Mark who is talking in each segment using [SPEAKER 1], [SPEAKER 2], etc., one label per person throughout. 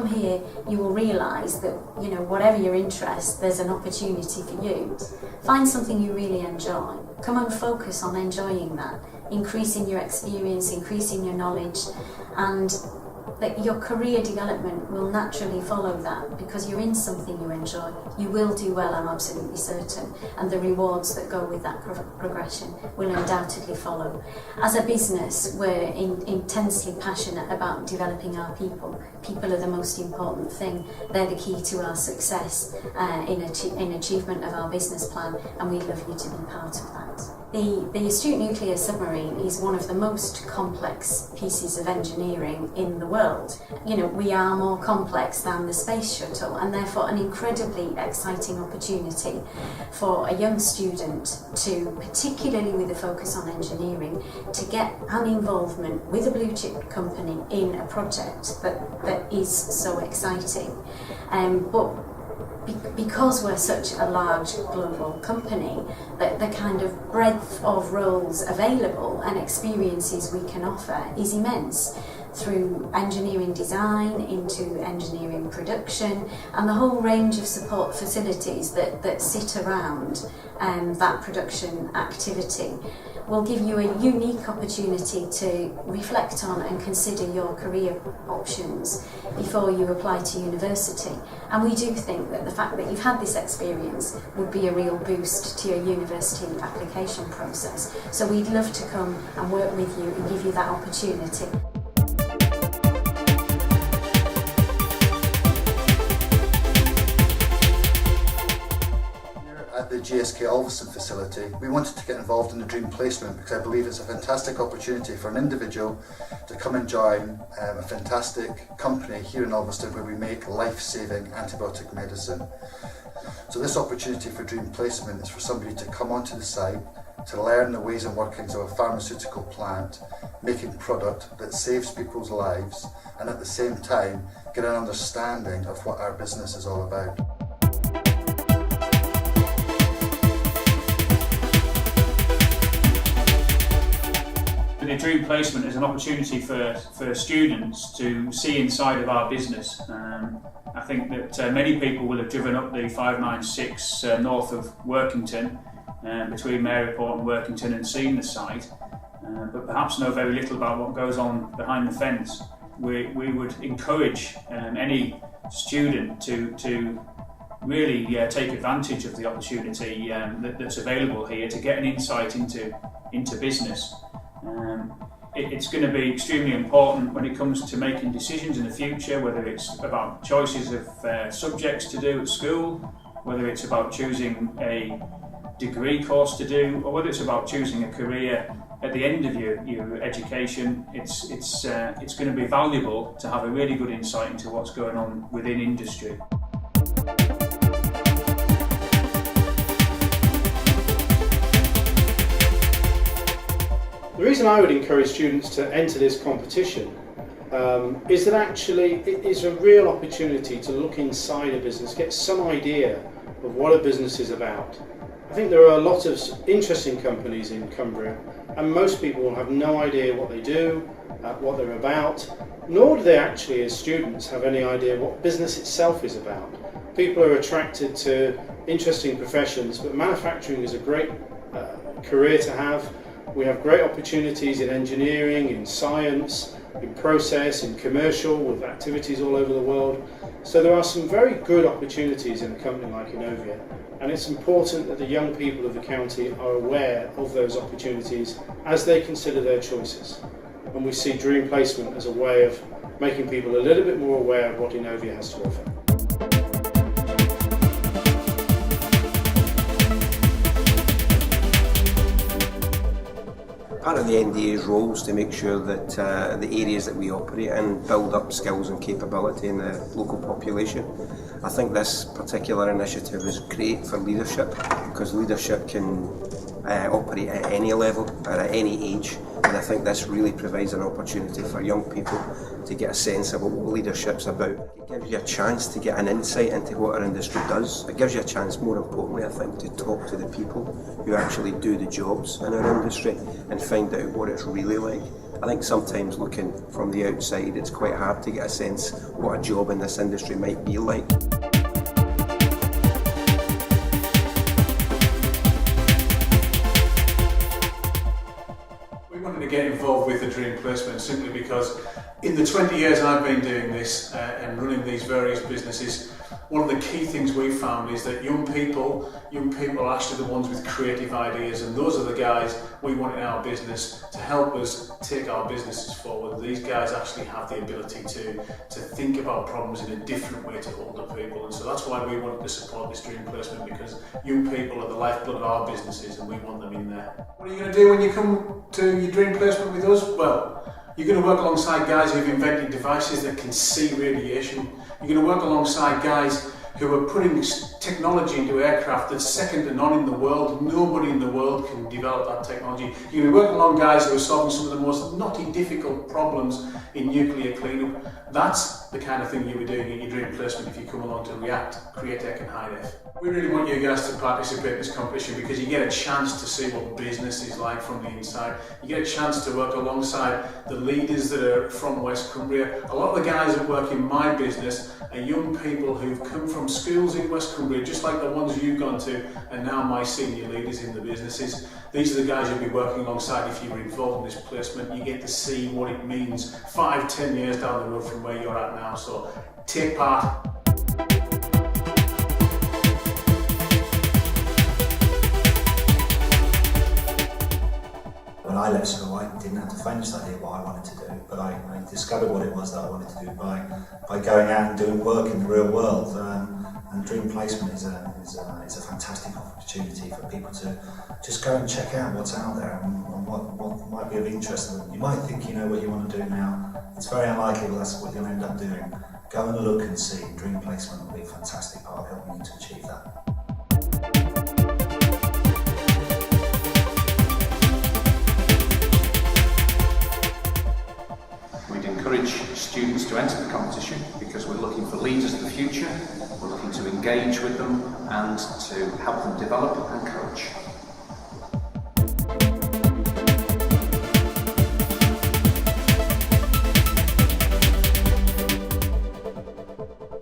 [SPEAKER 1] come here, you will realise that, you know, whatever your interest, there's an opportunity for you. Find something you really enjoy. Come and focus on enjoying that, increasing your experience, increasing your knowledge, and that your career development will naturally follow that, because you're in something you enjoy. You will do well, I'm absolutely certain, and the rewards that go with that progression will undoubtedly follow. As a business, we're intensely passionate about developing our people. People are the most important thing. They're the key to our success in achievement of our business plan, and we'd love you to be part of that. The Astute Nuclear Submarine is one of the most complex pieces of engineering in the world. You know, we are more complex than the Space Shuttle, and therefore an incredibly exciting opportunity for a young student to, particularly with a focus on engineering, to get an involvement with a blue chip company in a project that is so exciting. Because we're such a large global company, the kind of breadth of roles available and experiences we can offer is immense, through engineering design into engineering production and the whole range of support facilities that sit around that production activity. Will give you a unique opportunity to reflect on and consider your career options before you apply to university. And we do think that the fact that you've had this experience would be a real boost to your university application process. So we'd love to come and work with you and give you that opportunity.
[SPEAKER 2] At the GSK Ulverston facility, we wanted to get involved in the Dream Placement because I believe it's a fantastic opportunity for an individual to come and join a fantastic company here in Ulverston where we make life-saving antibiotic medicine. So this opportunity for Dream Placement is for somebody to come onto the site, to learn the ways and workings of a pharmaceutical plant, making product that saves people's lives, and at the same time get an understanding of what our business is all about.
[SPEAKER 3] The Dream Placement is an opportunity for students to see inside of our business. I think that many people will have driven up the 596 north of Workington, between Maryport and Workington, and seen the site, but perhaps know very little about what goes on behind the fence. We would encourage any student to really take advantage of the opportunity that's available here to get an insight into business. It's going to be extremely important when it comes to making decisions in the future, whether it's about choices of subjects to do at school, whether it's about choosing a degree course to do, or whether it's about choosing a career at the end of your education. It's going to be valuable to have a really good insight into what's going on within industry.
[SPEAKER 4] The reason I would encourage students to enter this competition is that actually it is a real opportunity to look inside a business, get some idea of what a business is about. I think there are a lot of interesting companies in Cumbria, and most people will have no idea what they do, what they're about, nor do they actually, as students, have any idea what business itself is about. People are attracted to interesting professions, but manufacturing is a great career to have. We have great opportunities in engineering, in science, in process, in commercial, with activities all over the world. So there are some very good opportunities in a company like Innovia, and it's important that the young people of the county are aware of those opportunities as they consider their choices. And we see Dream Placement as a way of making people a little bit more aware of what Innovia has to offer.
[SPEAKER 5] Part of the NDA's role is to make sure that the areas that we operate in build up skills and capability in the local population. I think this particular initiative is great for leadership, because leadership can operate at any level or at any age, and I think this really provides an opportunity for young people to get a sense of what leadership's about. It gives you a chance to get an insight into what our industry does. It gives you a chance, more importantly, I think, to talk to the people who actually do the jobs in our industry and find out what it's really like. I think sometimes looking from the outside, it's quite hard to get a sense what a job in this industry might be like.
[SPEAKER 6] We wanted to get involved with the Dream Placement simply because in the 20 years I've been doing this and running these various businesses, one of the key things we've found is that young people are actually the ones with creative ideas, and those are the guys we want in our business to help us take our businesses forward. These guys actually have the ability to think about problems in a different way to older people, and so that's why we wanted to support this Dream Placement, because young people are the lifeblood of our businesses and we want them in there. What are you going to do when you come to your Dream Placement with us? Well, you're going to work alongside guys who've invented devices that can see radiation. You're going to work alongside guys who are putting technology into aircraft that's second to none in the world. Nobody in the world can develop that technology. You're going to be working along guys who are solving some of the most knotty, difficult problems in nuclear cleanup. That's the kind of thing you'll be doing in your Dream Placement if you come along to React, Createch and HiDef. We really want you guys to participate in this competition because you get a chance to see what business is like from the inside. You get a chance to work alongside the leaders that are from West Cumbria. A lot of the guys that work in my business are young people who've come from schools in West Cumbria, just like the ones you've gone to, and now my senior leaders in the businesses. These are the guys you'll be working alongside if you're involved in this placement. You get to see what it means 5-10 years down the road from where you're at now, so take part.
[SPEAKER 7] When I left school, I didn't have the faintest idea what I wanted to do, but I discovered what it was that I wanted to do by going out and doing work in the real world. And Dream Placement is a fantastic opportunity for people to just go and check out what's out there and what might be of interest to them. You might think you know what you want to do now. It's very unlikely, but that's what you'll end up doing. Go and look and see. Dream Placement will be a fantastic part of helping you to achieve that.
[SPEAKER 8] Encourage students to enter the competition because we're looking for leaders of the future, we're looking to engage with them and to help them develop and coach.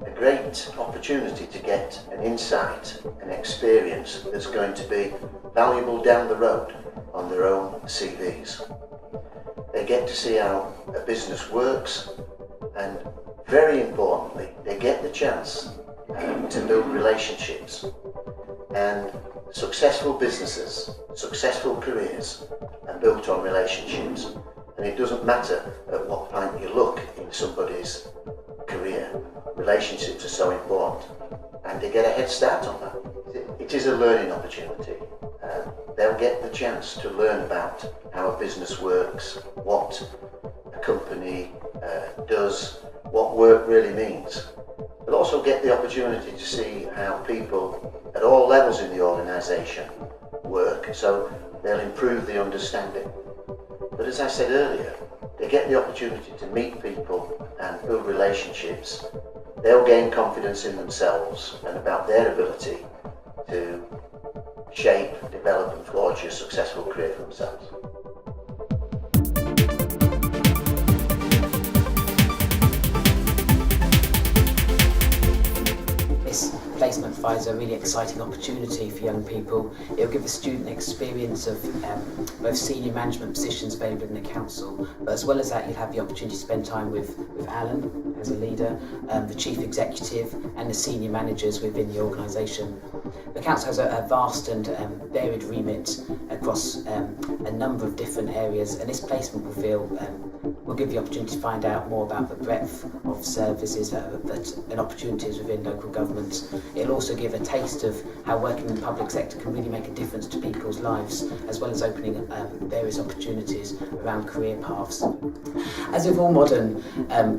[SPEAKER 9] A great opportunity to get an insight, an experience that's going to be valuable down the road on their own CVs. They get to see how a business works, and very importantly, they get the chance to build relationships. And successful businesses, successful careers are built on relationships. And it doesn't matter at what point you look in somebody's career, relationships are so important. And they get a head start on that. It is a learning opportunity. They'll get the chance to learn about how a business works, what a company does, what work really means. They'll also get the opportunity to see how people at all levels in the organisation work, so they'll improve the understanding. But as I said earlier, they get the opportunity to meet people and build relationships. They'll gain confidence in themselves and about their ability to shape, develop and forge a successful career for themselves.
[SPEAKER 10] This placement provides a really exciting opportunity for young people. It will give the student experience of both senior management positions available in the council, but as well as that you'll have the opportunity to spend time with Alan as a leader, the chief executive and the senior managers within the organisation. The council has a vast and varied remit across a number of different areas, and this placement will We'll give the opportunity to find out more about the breadth of services and opportunities within local government. It'll also give a taste of how working in the public sector can really make a difference to people's lives, as well as opening various opportunities around career paths. As with all modern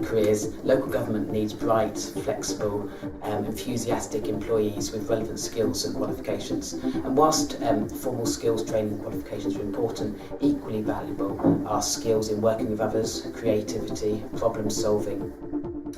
[SPEAKER 10] careers, local government needs bright, flexible, enthusiastic employees with relevant skills and qualifications. And whilst formal skills training and qualifications are important, equally valuable are skills in working with others, creativity, problem solving,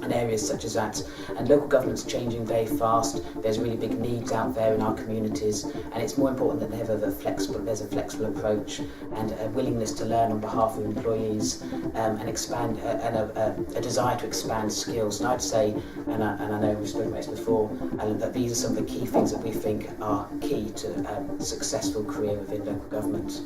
[SPEAKER 10] and areas such as that. And local government's changing very fast. There's really big needs out there in our communities, and it's more important than ever that there's a flexible approach and a willingness to learn on behalf of employees, and expand and a desire to expand skills. And I'd say, and I know we've spoken about this before, that these are some of the key things that we think are key to a successful career within local government.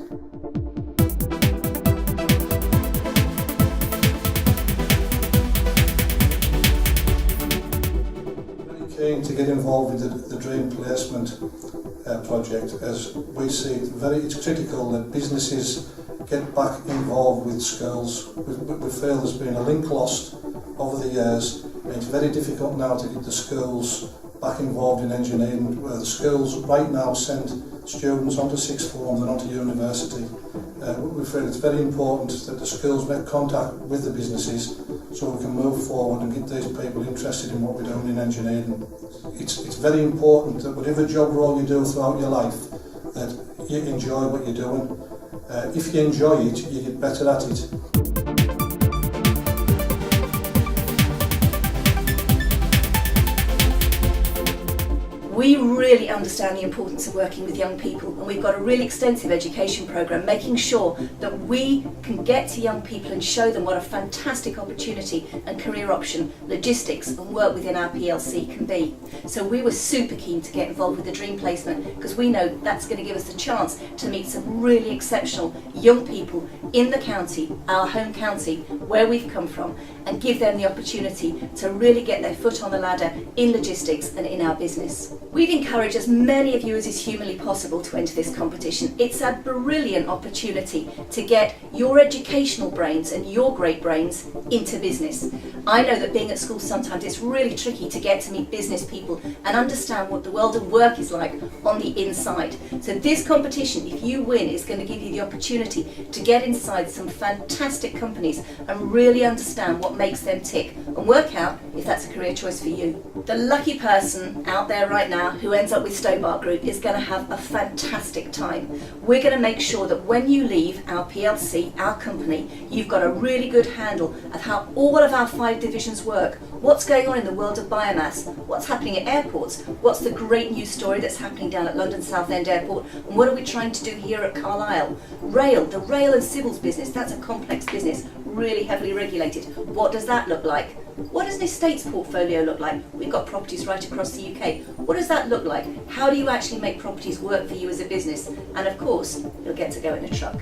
[SPEAKER 11] Keen to get involved with the Dream Placement project, as we see it's critical that businesses get back involved with schools. We feel there's been a link lost over the years, and it's very difficult now to get the schools back involved in engineering, where the schools right now send students onto sixth form and onto university. We feel it's very important that the schools make contact with the businesses so we can move forward and get these people interested in what we're doing in engineering. It's very important that whatever job role you do throughout your life, that you enjoy what you're doing. If you enjoy it, you get better at it.
[SPEAKER 12] We really understand the importance of working with young people, and we've got a really extensive education programme making sure that we can get to young people and show them what a fantastic opportunity and career option logistics and work within our PLC can be. So we were super keen to get involved with the Dream Placement, because we know that's going to give us the chance to meet some really exceptional young people in the county, our home county, where we've come from, and give them the opportunity to really get their foot on the ladder in logistics and in our business. We'd encourage as many of you as is humanly possible to enter this competition. It's a brilliant opportunity to get your educational brains and your great brains into business. I know that being at school sometimes it's really tricky to get to meet business people and understand what the world of work is like on the inside. So this competition, if you win, is going to give you the opportunity to get inside some fantastic companies and really understand what makes them tick and work out if that's a career choice for you. The lucky person out there right now who ends up with Stobart Group is going to have a fantastic time. We're going to make sure that when you leave our PLC, our company, you've got a really good handle of how all of our 5 divisions work, what's going on in the world of biomass, what's happening at airports, what's the great news story that's happening down at London Southend Airport, and what are we trying to do here at Carlisle. Rail, the rail and civils business, that's a complex business, really heavily regulated. What does that look like? What does an estates portfolio look like? We've got properties right across the UK. What does that look like? How do you actually make properties work for you as a business? And of course, you'll get to go in a truck.